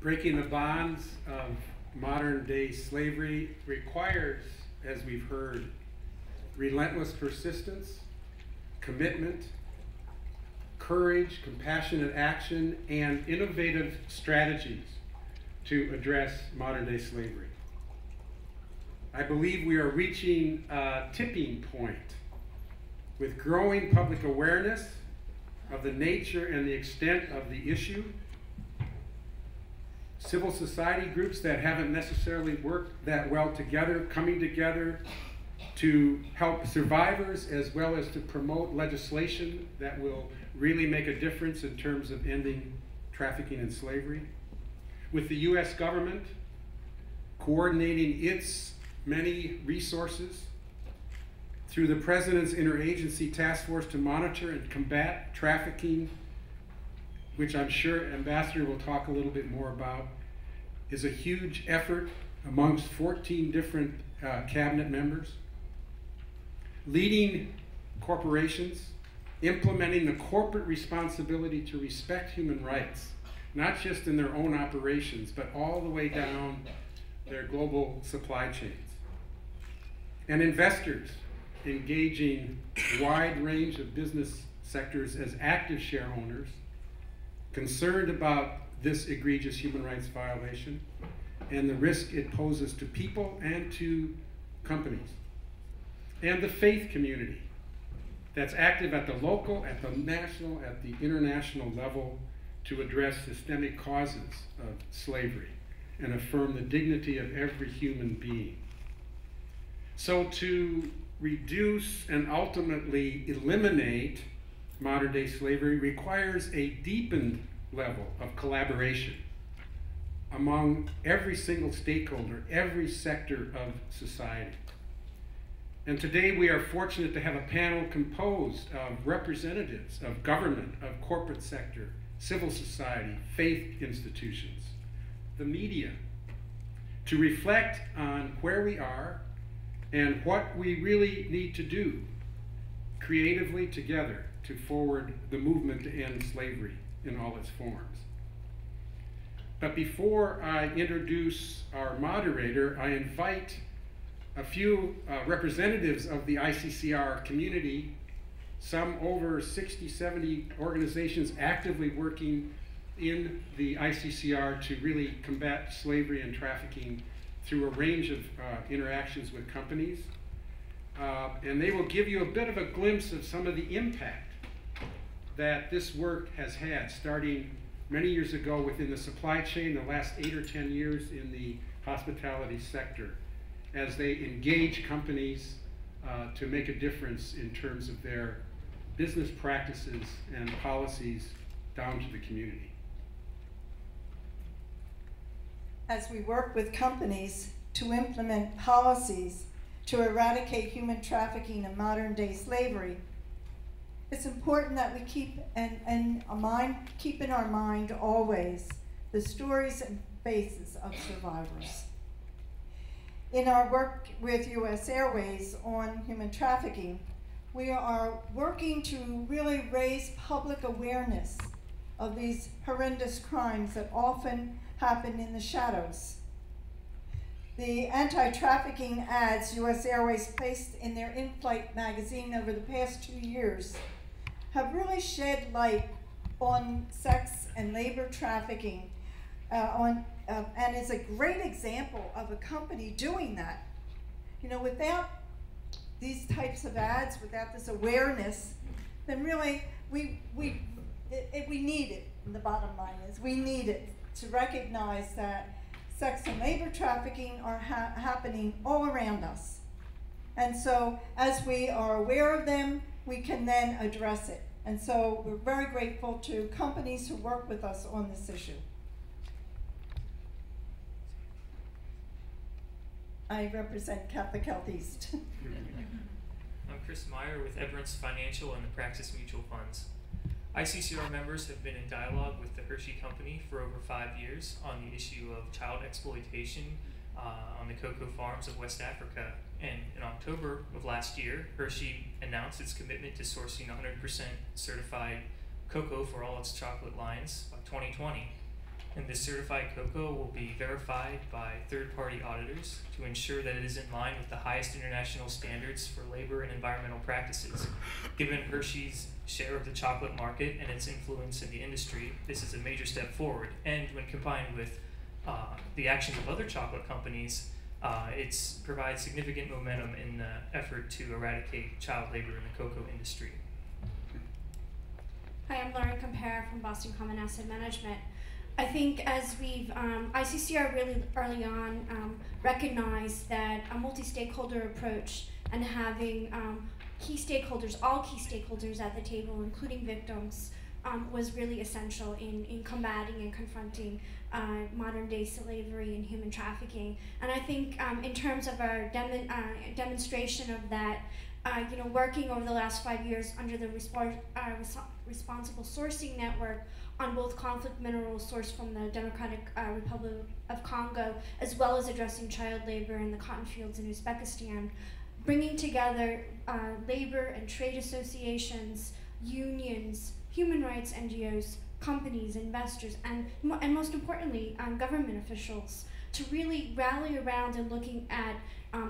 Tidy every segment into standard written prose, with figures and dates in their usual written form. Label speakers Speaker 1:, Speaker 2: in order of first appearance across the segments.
Speaker 1: Breaking the bonds of modern-day slavery requires, as we've heard, relentless persistence, commitment, courage, compassionate action, and innovative strategies to address modern-day slavery. I believe we are reaching a tipping point with growing public awareness of the nature and the extent of the issue. Civil society groups that haven't necessarily worked that well together, coming together to help survivors as well as to promote legislation that will really make a difference in terms of ending trafficking and slavery. With the U.S. government coordinating its many resources through the President's Interagency Task Force to monitor and combat trafficking, which I'm sure Ambassador will talk a little bit more about, is a huge effort amongst 14 different cabinet members, leading corporations, implementing the corporate responsibility to respect human rights, not just in their own operations, but all the way down their global supply chains. And investors engaging a wide range of business sectors as active share owners, concerned about this egregious human rights violation and the risk it poses to people and to companies. And the faith community that's active at the local, at the national, at the international level to address systemic causes of slavery and affirm the dignity of every human being. So to reduce and ultimately eliminate modern-day slavery requires a deepened level of collaboration among every single stakeholder, every sector of society. And today we are fortunate to have a panel composed of representatives of government, of corporate sector, civil society, faith institutions, the media, to reflect on where we are and what we really need to do creatively together to forward the movement to end slavery in all its forms. But before I introduce our moderator, I invite a few representatives of the ICCR community, some over 60, 70 organizations actively working in the ICCR to really combat slavery and trafficking through a range of interactions with companies. And they will give you a bit of a glimpse of some of the impact that this work has had, starting many years ago within the supply chain, the last 8 or 10 years in the hospitality sector, as they engage companies to make a difference in terms of their business practices and policies down to the community.
Speaker 2: As we work with companies to implement policies to eradicate human trafficking and modern-day slavery, it's important that we keep in our mind always the stories and faces of survivors. In our work with U.S. Airways on human trafficking, we are working to really raise public awareness of these horrendous crimes that often happen in the shadows. The anti-trafficking ads U.S. Airways placed in their in-flight magazine over the past 2 years have really shed light on sex and labor trafficking and is a great example of a company doing that. You know, without these types of ads, without this awareness, then really we need it. And the bottom line is we need it to recognize that sex and labor trafficking are happening all around us. And so as we are aware of them, we can then address it. And so we're very grateful to companies who work with us on this issue. I represent Catholic Health East.
Speaker 3: I'm Chris Meyer with Everence Financial and the Praxis Mutual Funds. ICCR members have been in dialogue with the Hershey Company for over 5 years on the issue of child exploitation on the cocoa farms of West Africa. And in October of last year, Hershey announced its commitment to sourcing 100% certified cocoa for all its chocolate lines by 2020. and this certified cocoa will be verified by third-party auditors to ensure that it is in line with the highest international standards for labor and environmental practices. Given Hershey's share of the chocolate market and its influence in the industry, this is a major step forward, and when combined with the actions of other chocolate companies, it provides significant momentum in the effort to eradicate child labor in the cocoa industry.
Speaker 4: Hi, I'm Lauren Compare from Boston Common Asset Management. I think as we've, ICCR really early on recognized that a multi-stakeholder approach and having key stakeholders, all key stakeholders at the table, including victims, was really essential in combating and confronting modern day slavery and human trafficking. And I think in terms of our demonstration of that, working over the last 5 years under the Responsible Sourcing Network on both conflict minerals sourced from the Democratic Republic of Congo, as well as addressing child labor in the cotton fields in Uzbekistan, bringing together labor and trade associations, unions, human rights NGOs, companies, investors, and most importantly, government officials to really rally around and looking at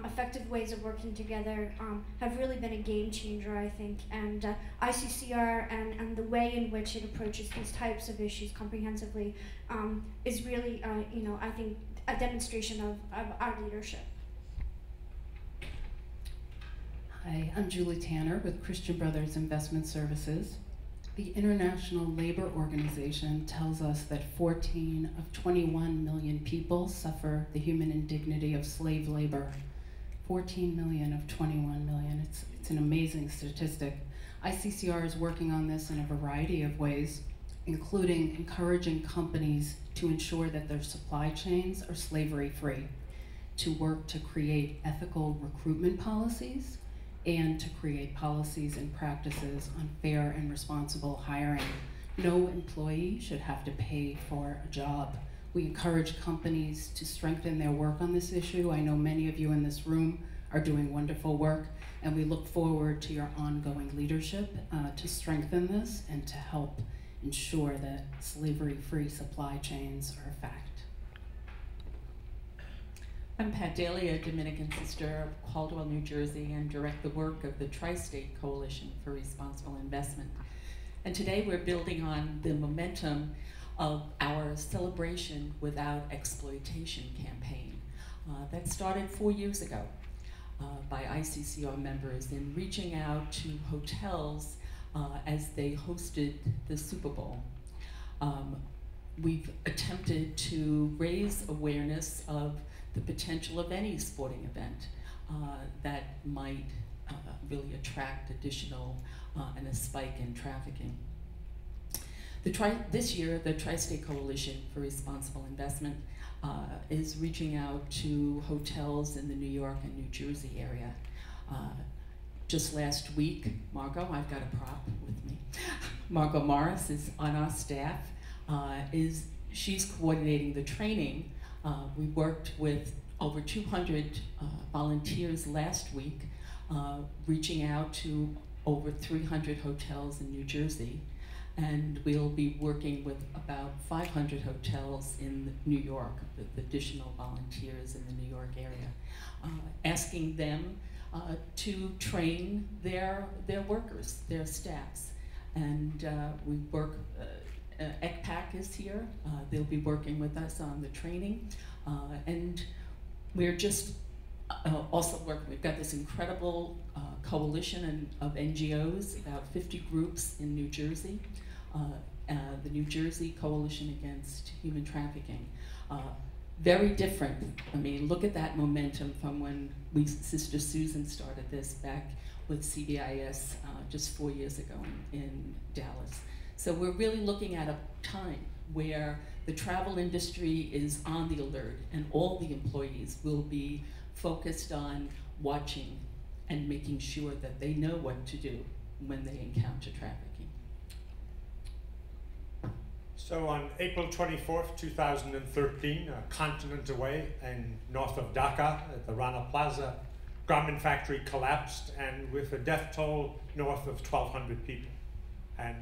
Speaker 4: effective ways of working together have really been a game changer, I think. And ICCR and the way in which it approaches these types of issues comprehensively is really, I think, a demonstration of our leadership.
Speaker 5: Hi, I'm Julie Tanner with Christian Brothers Investment Services. The International Labor Organization tells us that 14 of 21 million people suffer the human indignity of slave labor. 14 million of 21 million, it's an amazing statistic. ICCR is working on this in a variety of ways, including encouraging companies to ensure that their supply chains are slavery-free, to work to create ethical recruitment policies, and to create policies and practices on fair and responsible hiring. No employee should have to pay for a job. We encourage companies to strengthen their work on this issue. I know many of you in this room are doing wonderful work, and we look forward to your ongoing leadership to strengthen this and to help ensure that slavery-free supply chains are a fact.
Speaker 6: I'm Pat Daly, a Dominican sister of Caldwell, New Jersey, and direct the work of the Tri-State Coalition for Responsible Investment. And today we're building on the momentum of our Celebration Without Exploitation campaign that started 4 years ago by ICCR members in reaching out to hotels as they hosted the Super Bowl. We've attempted to raise awareness of the potential of any sporting event that might really attract additional and a spike in trafficking. This year, the Tri-State Coalition for Responsible Investment is reaching out to hotels in the New York and New Jersey area. Just last week, Margot, I've got a prop with me. Margot Morris is on our staff. She's coordinating the training. We worked with over 200 volunteers last week, reaching out to over 300 hotels in New Jersey, and we'll be working with about 500 hotels in New York with additional volunteers in the New York area, asking them to train their workers, their staffs. And we work, ECPAC is here. They'll be working with us on the training. And we're just also working, we've got this incredible coalition of NGOs, about 50 groups in New Jersey, the New Jersey Coalition Against Human Trafficking. Very different. I mean, look at that momentum from when Sister Susan started this back with CBIS just 4 years ago in Dallas. So we're really looking at a time where the travel industry is on the alert and all the employees will be focused on watching and making sure that they know what to do when they encounter trafficking.
Speaker 7: So on April 24th, 2013, a continent away and north of Dhaka at the Rana Plaza, garment factory collapsed, and with a death toll north of 1,200 people. And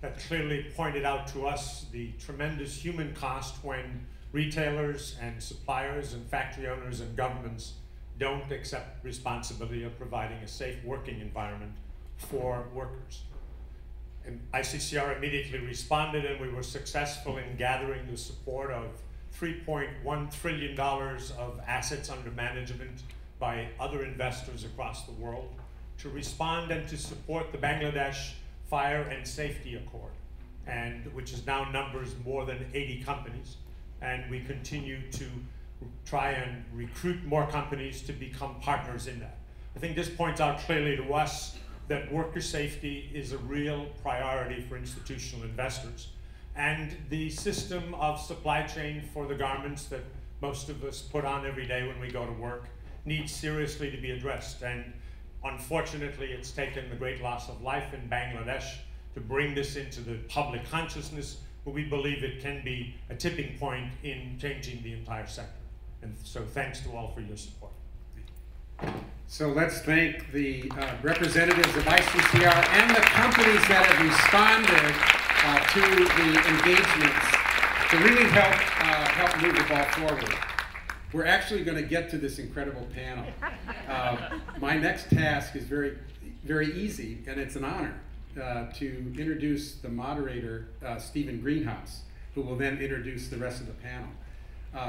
Speaker 7: that clearly pointed out to us the tremendous human cost when retailers and suppliers and factory owners and governments don't accept responsibility of providing a safe working environment for workers. And ICCR immediately responded, and we were successful in gathering the support of $3.1 trillion of assets under management by other investors across the world to respond and to support the Bangladesh Fire and Safety Accord, and which is now numbers more than 80 companies. And we continue to try and recruit more companies to become partners in that. I think this points out clearly to us that worker safety is a real priority for institutional investors. And the system of supply chain for the garments that most of us put on every day when we go to work needs seriously to be addressed. And unfortunately, it's taken the great loss of life in Bangladesh to bring this into the public consciousness, but we believe it can be a tipping point in changing the entire sector. And so thanks to all for your support.
Speaker 1: So let's thank the representatives of ICCR and the companies that have responded to the engagements to really help move the ball forward. We're actually going to get to this incredible panel. My next task is very, very easy, and it's an honor to introduce the moderator, Stephen Greenhouse, who will then introduce the rest of the panel.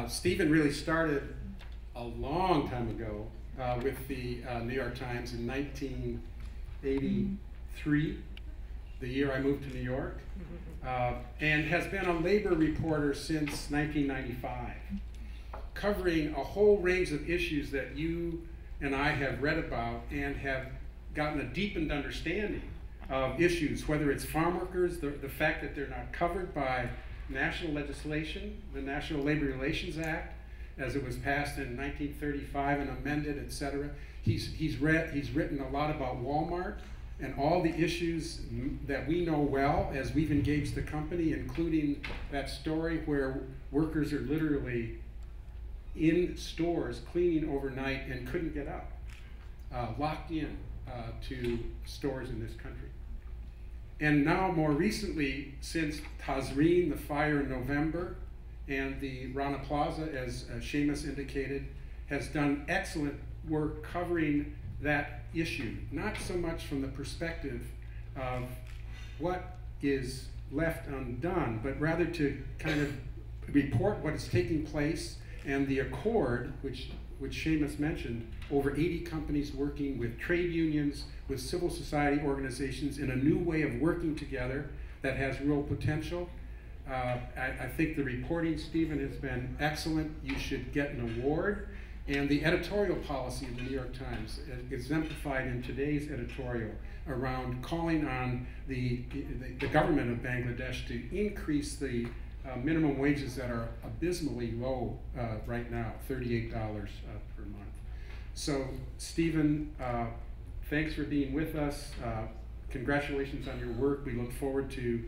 Speaker 1: Stephen really started a long time ago with the New York Times in 1983, the year I moved to New York, and has been a labor reporter since 1995, covering a whole range of issues that you and I have read about and have gotten a deepened understanding of issues, whether it's farm workers, the fact that they're not covered by national legislation, the National Labor Relations Act, as it was passed in 1935 and amended, etc. He's written a lot about Walmart and all the issues that we know well as we've engaged the company, including that story where workers are literally in stores cleaning overnight and couldn't get out, locked in to stores in this country. And now, more recently, since Tazreen, the fire in November, and the Rana Plaza, as Seamus indicated, has done excellent work covering that issue, not so much from the perspective of what is left undone, but rather to kind of report what is taking place and the accord, which Seamus mentioned, over 80 companies working with trade unions, with civil society organizations in a new way of working together that has real potential. I think the reporting, Stephen, has been excellent. You should get an award. And the editorial policy of the New York Times, exemplified in today's editorial, around calling on the government of Bangladesh to increase the minimum wages that are abysmally low right now, $38 per month. So, Stephen, thanks for being with us. Congratulations on your work. We look forward to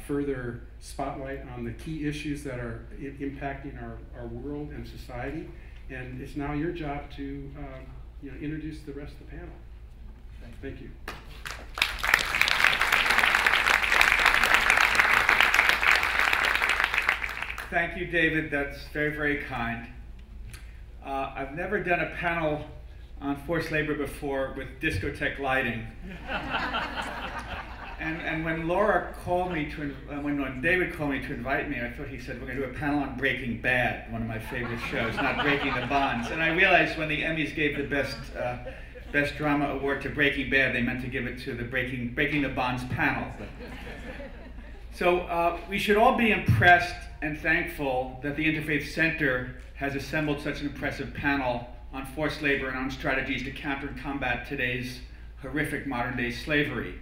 Speaker 1: further spotlight on the key issues that are impacting our world and society. And it's now your job to introduce the rest of the panel. Thank you.
Speaker 8: Thank you, David. That's very, very kind. I've never done a panel on forced labor before with discotheque lighting. And when Laura called me when David called me to invite me, I thought he said, we're going to do a panel on Breaking Bad, one of my favorite shows, not Breaking the Bonds. And I realized when the Emmys gave the Best Drama Award to Breaking Bad, they meant to give it to the Breaking the Bonds panel. So we should all be impressed and thankful that the Interfaith Center has assembled such an impressive panel on forced labor and on strategies to counter and combat today's horrific modern-day slavery.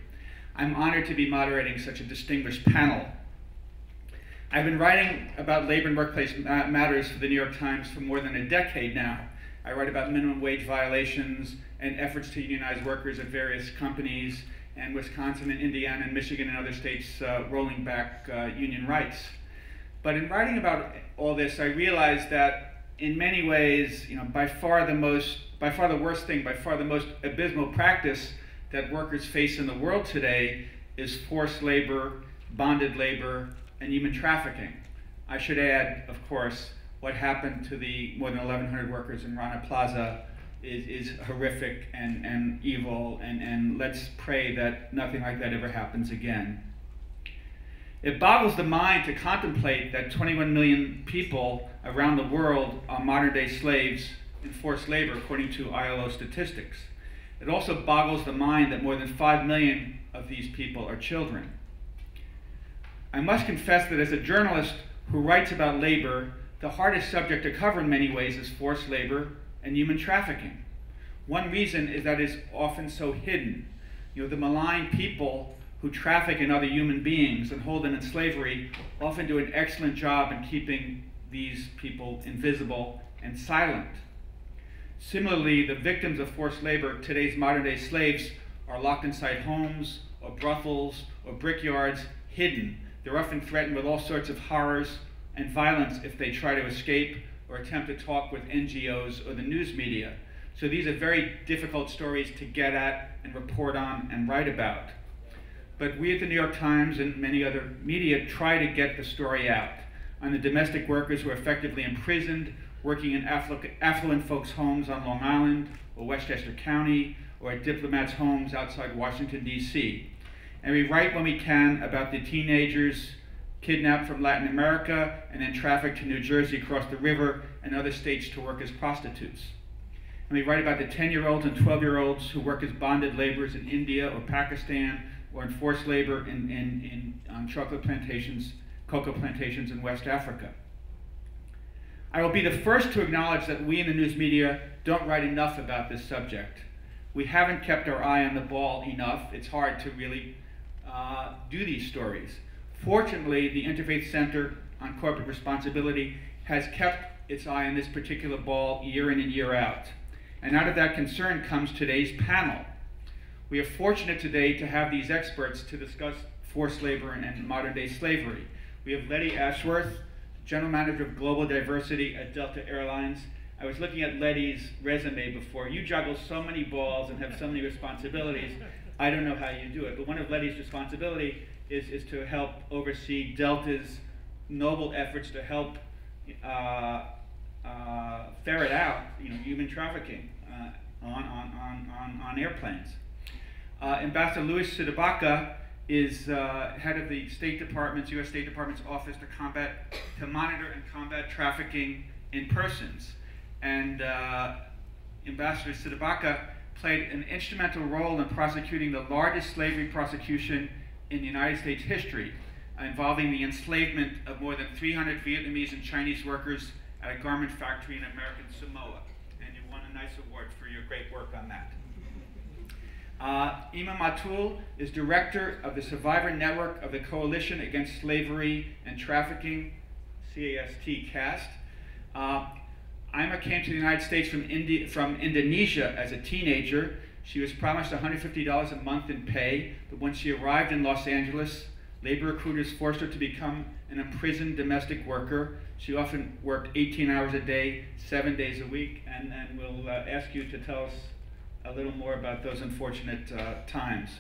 Speaker 8: I'm honored to be moderating such a distinguished panel. I've been writing about labor and workplace matters for the New York Times for more than a decade now. I write about minimum wage violations and efforts to unionize workers at various companies, and Wisconsin and Indiana and Michigan and other states rolling back union rights. But in writing about all this, I realized that in many ways, by far the most abysmal practice that workers face in the world today is forced labor, bonded labor, and human trafficking. I should add, of course, what happened to the more than 1,100 workers in Rana Plaza is horrific and evil, and let's pray that nothing like that ever happens again. It boggles the mind to contemplate that 21 million people around the world are modern-day slaves in forced labor, according to ILO statistics. It also boggles the mind that more than 5 million of these people are children. I must confess that as a journalist who writes about labor, the hardest subject to cover in many ways is forced labor and human trafficking. One reason is that it's often so hidden. The malign people who traffic in other human beings and hold them in slavery often do an excellent job in keeping these people invisible and silent. Similarly, the victims of forced labor, today's modern-day slaves, are locked inside homes or brothels or brickyards, hidden. They're often threatened with all sorts of horrors and violence if they try to escape or attempt to talk with NGOs or the news media. So these are very difficult stories to get at and report on and write about. But we at the New York Times and many other media try to get the story out on the domestic workers who are effectively imprisoned, working in affluent folks' homes on Long Island or Westchester County, or at diplomats' homes outside Washington, D.C. And we write when we can about the teenagers kidnapped from Latin America and then trafficked to New Jersey across the river and other states to work as prostitutes. And we write about the 10-year-olds and 12-year-olds who work as bonded laborers in India or Pakistan, or in forced labor on chocolate plantations, cocoa plantations in West Africa. I will be the first to acknowledge that we in the news media don't write enough about this subject. We haven't kept our eye on the ball enough. It's hard to really do these stories. Fortunately, the Interfaith Center on Corporate Responsibility has kept its eye on this particular ball year in and year out. And out of that concern comes today's panel. We are fortunate today to have these experts to discuss forced labor and modern-day slavery. We have Lenny Ashworth, General Manager of Global Diversity at Delta Airlines. I was looking at Letty's resume before. You juggle so many balls and have so many responsibilities. I don't know how you do it, but one of Letty's responsibility is to help oversee Delta's noble efforts to help ferret out human trafficking on airplanes. Ambassador Louis CdeBaca is head of the State Department's, U.S. State Department's Office to monitor and combat trafficking in persons. And Ambassador CdeBaca played an instrumental role in prosecuting the largest slavery prosecution in the United States history, involving the enslavement of more than 300 Vietnamese and Chinese workers at a garment factory in American Samoa. And you won a nice award for your great work on that. Matul is director of the Survivor Network of the Coalition Against Slavery and Trafficking, CAST. Ima came to the United States from Indonesia as a teenager. She was promised $150 a month in pay, but when she arrived in Los Angeles, labor recruiters forced her to become an imprisoned domestic worker. She often worked 18 hours a day, 7 days a week, and we'll ask you to tell us a little more about those unfortunate times.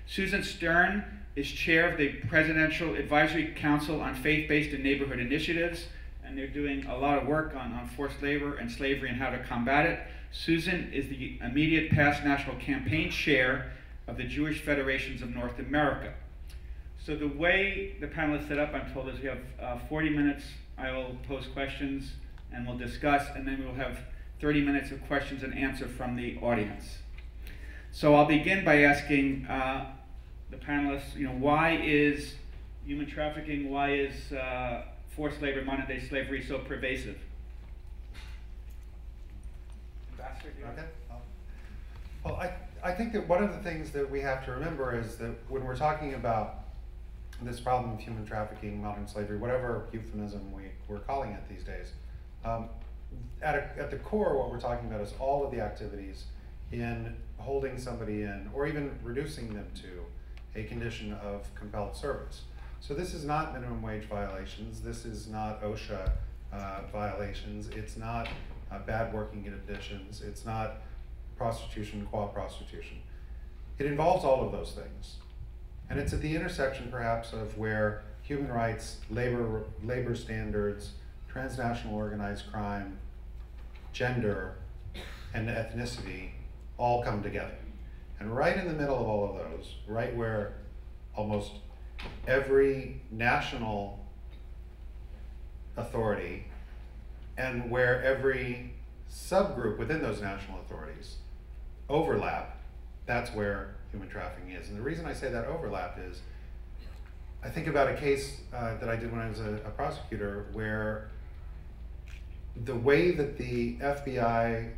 Speaker 8: Susan Stern is chair of the Presidential Advisory Council on Faith-Based and Neighborhood Initiatives, and they're doing a lot of work on forced labor and slavery and how to combat it. Susan is the immediate past national campaign chair of the Jewish Federations of North America. So the way the panel is set up, I'm told, is we have 40 minutes. I will pose questions and we'll discuss, and then we'll have 30 minutes of questions and answer from the audience. So I'll begin by asking the panelists, why is human trafficking, why is forced labor, modern-day slavery so pervasive?
Speaker 9: Okay. Well, I think that one of the things that we have to remember is that when we're talking about this problem of human trafficking, modern slavery, whatever euphemism we're calling it these days, at the core, what we're talking about is all of the activities in holding somebody in, or even reducing them to a condition of compelled service. So this is not minimum wage violations. This is not OSHA violations. It's not bad working conditions. It's not prostitution, qua prostitution. It involves all of those things. And it's at the intersection, perhaps, of where human rights, labor standards, transnational organized crime, gender, and ethnicity all come together. And right in the middle of all of those, right where almost every national authority and where every subgroup within those national authorities overlap, that's where human trafficking is. And the reason I say that overlap is, I think about a case that I did when I was a prosecutor, where the way that the FBI,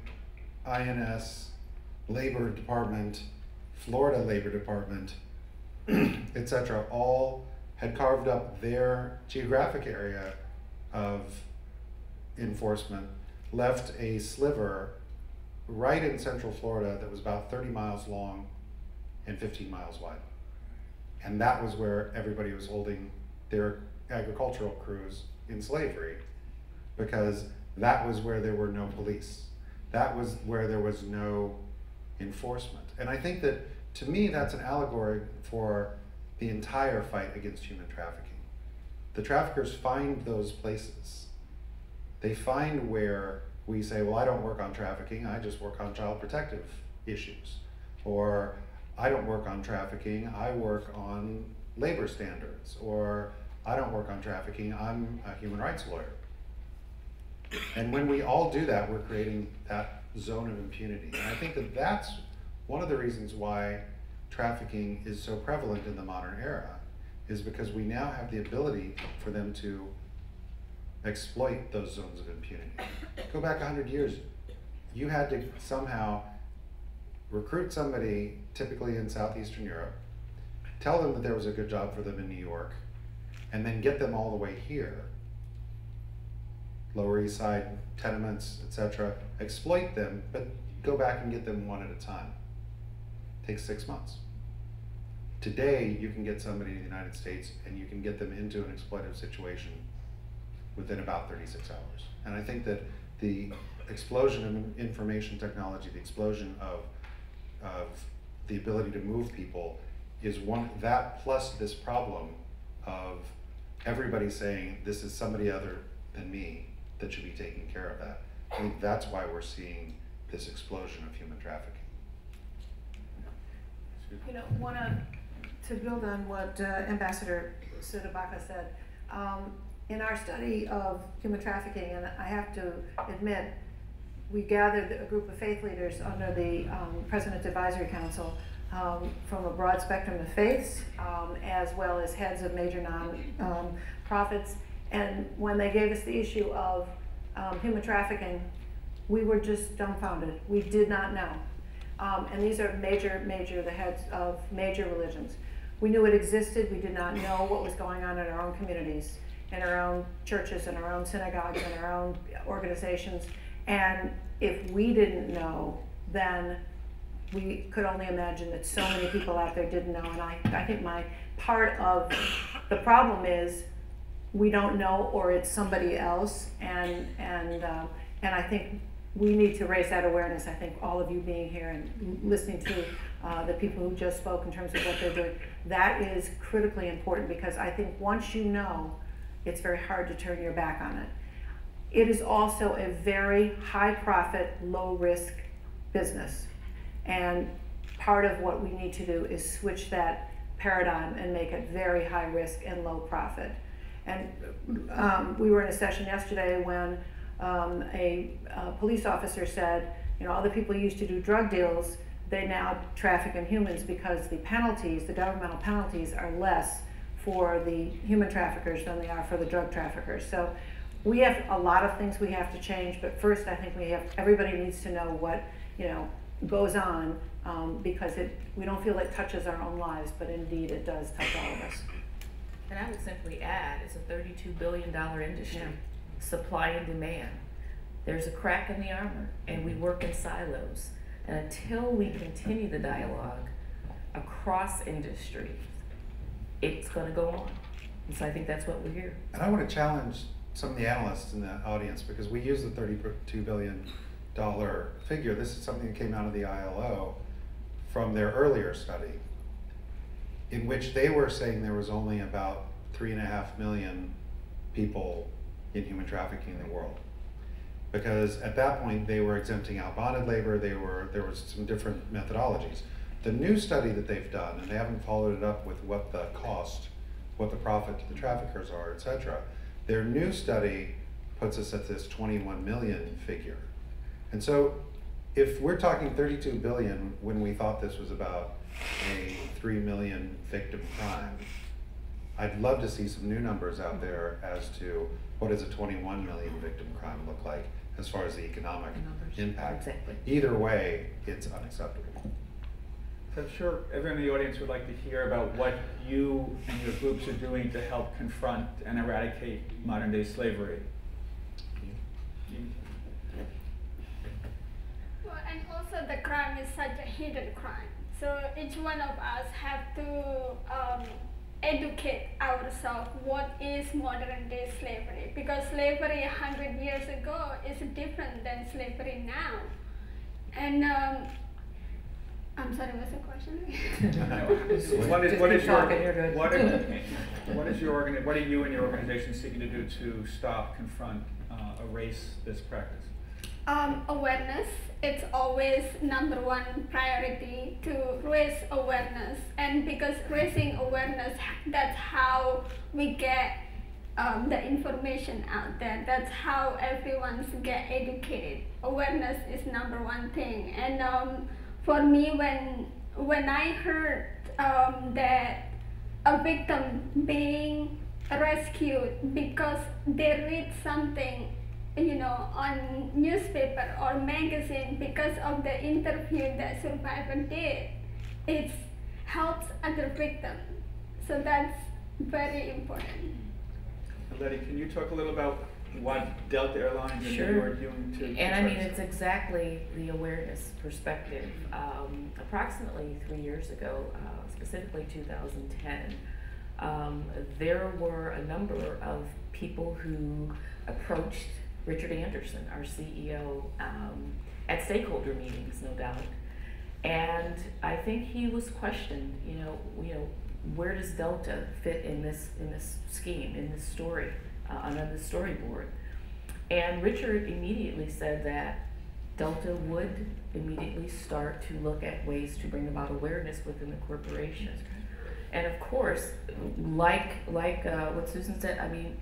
Speaker 9: INS, Labor Department, Florida Labor Department, etc., all had carved up their geographic area of enforcement, left a sliver right in central Florida that was about 30 miles long and 15 miles wide. And that was where everybody was holding their agricultural crews in slavery, because that was where there were no police. That was where there was no enforcement. And I think that, to me, that's an allegory for the entire fight against human trafficking. The traffickers find those places. They find where we say, well, I don't work on trafficking, I just work on child protective issues. Or I don't work on trafficking, I work on labor standards. Or I don't work on trafficking, I'm a human rights lawyer. And when we all do that, we're creating that zone of impunity. And I think that that's one of the reasons why trafficking is so prevalent in the modern era, is because we now have the ability for them to exploit those zones of impunity. Go back 100 years, you had to somehow recruit somebody, typically in Southeastern Europe, tell them that there was a good job for them in New York, and then get them all the way here, Lower East Side, tenements, etc., exploit them, but go back and get them one at a time. Takes 6 months. Today, you can get somebody in the United States and you can get them into an exploitative situation within about 36 hours. And I think that the explosion of information technology, the explosion of the ability to move people is one, that plus this problem of everybody saying this is somebody other than me that should be taking care of that. I think that's why we're seeing this explosion of human trafficking.
Speaker 10: You know, to build on what Ambassador CdeBaca said, in our study of human trafficking, and I have to admit, we gathered a group of faith leaders under the President's Advisory Council from a broad spectrum of faiths, as well as heads of major non-profits. And when they gave us the issue of human trafficking, we were just dumbfounded. We did not know. And these are the heads of major religions. We knew it existed. We did not know what was going on in our own communities, in our own churches, in our own synagogues, in our own organizations. And if we didn't know, then we could only imagine that so many people out there didn't know. And I think my part of the problem is we don't know, or it's somebody else. And I think we need to raise that awareness. I think all of you being here and listening to the people who just spoke in terms of what they're doing, that is critically important, because I think once you know, it's very hard to turn your back on it. It is also a very high profit, low risk business. And part of what we need to do is switch that paradigm and make it very high risk and low profit. And we were in a session yesterday when a police officer said, you know, all the people who used to do drug deals, they now traffic in humans because the penalties, the governmental penalties, are less for the human traffickers than they are for the drug traffickers. So we have a lot of things we have to change, but first I think everybody needs to know what, you know, goes on, because we don't feel it touches our own lives, but indeed it does touch all of us.
Speaker 11: And I would simply add, it's a $32 billion industry, supply and demand. There's a crack in the armor, and we work in silos. And until we continue the dialogue across industry, it's going to go on. And so I think that's what we're here.
Speaker 9: And I want to challenge some of the analysts in the audience, because we use the $32 billion figure. This is something that came out of the ILO from their earlier study. in which they were saying there was only about 3.5 million people in human trafficking in the world. Because at that point they were exempting out bonded labor, there was some different methodologies. The new study that they've done, and they haven't followed it up with what the cost, what the profit to the traffickers are, etc. Their new study puts us at this 21 million figure. And so if we're talking 32 billion when we thought this was about a 3 million victim crime, I'd love to see some new numbers out there as to what does a 21 million victim crime look like as far as the economic impact.
Speaker 11: Exactly.
Speaker 9: Either way, it's unacceptable.
Speaker 8: So I'm sure everyone in the audience would like to hear about what you and your groups are doing to help confront and eradicate modern day slavery.
Speaker 12: Well, and also the crime is such a hidden crime. So each one of us have to educate ourselves what is modern day slavery, because slavery 100 years ago is different than slavery now. And I'm sorry, what's the question?
Speaker 8: What are you and your organization seeking to do to stop, confront, erase this practice?
Speaker 12: Awareness. It's always #1 priority to raise awareness, and because raising awareness, that's how we get the information out there. That's how everyone's get educated. Awareness is #1 thing. And for me, when I heard that a victim being rescued because they read something, on newspaper or magazine, because of the interview that survivor did, it helps other victims. So that's very important.
Speaker 8: Letty, can you talk a little about what Delta Airlines and you are doing to
Speaker 11: And I mean, it's exactly the awareness perspective. Approximately 3 years ago, specifically 2010, there were a number of people who approached Richard Anderson, our CEO, at stakeholder meetings, no doubt. And I think he was questioned, where does Delta fit in this scheme, in this story, on the storyboard? And Richard immediately said that Delta would immediately start to look at ways to bring about awareness within the corporation. And of course, like what Susan said, I mean,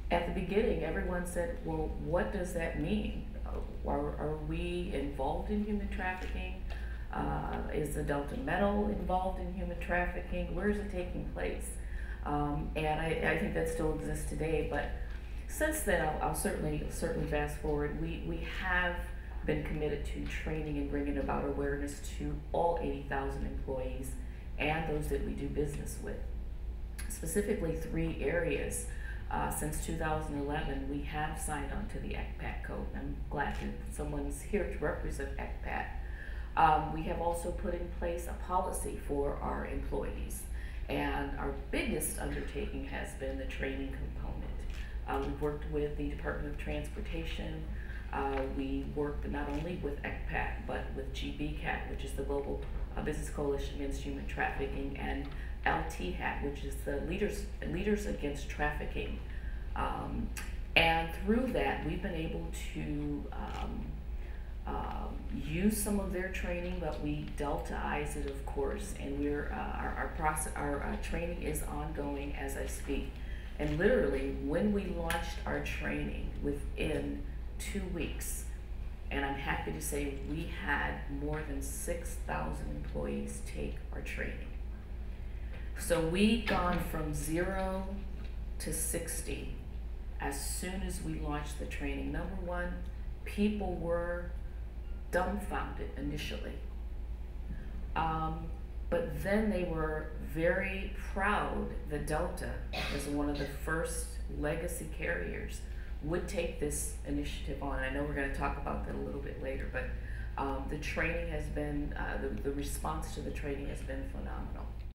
Speaker 11: at the beginning, everyone said, well, what does that mean? Are we involved in human trafficking? Is the Delta Metal involved in human trafficking? Where is it taking place? And I think that still exists today. But since then, I'll certainly fast forward. We have been committed to training and bringing about awareness to all 80,000 employees and those that we do business with. Specifically 3 areas. Since 2011, we have signed on to the ECPAT code. I'm glad that someone's here to represent ECPAT. We have also put in place a policy for our employees. And our biggest undertaking has been the training component. We've worked with the Department of Transportation. We worked not only with ECPAT, but with CdeBaca, which is the Global Business Coalition Against Human Trafficking, and LTHAT, which is the Leaders Against Trafficking. And through that, we've been able to use some of their training, but we Deltaize it, of course, and our training is ongoing as I speak. And literally, when we launched our training, within 2 weeks, and I'm happy to say we had more than 6,000 employees take our training. So we've gone from 0 to 60 as soon as we launched the training. #1, people were dumbfounded initially. But then they were very proud that Delta, as one of the first legacy carriers, would take this initiative on. I know we're going to talk about that a little bit later, but the training has been, the response to the training has been phenomenal.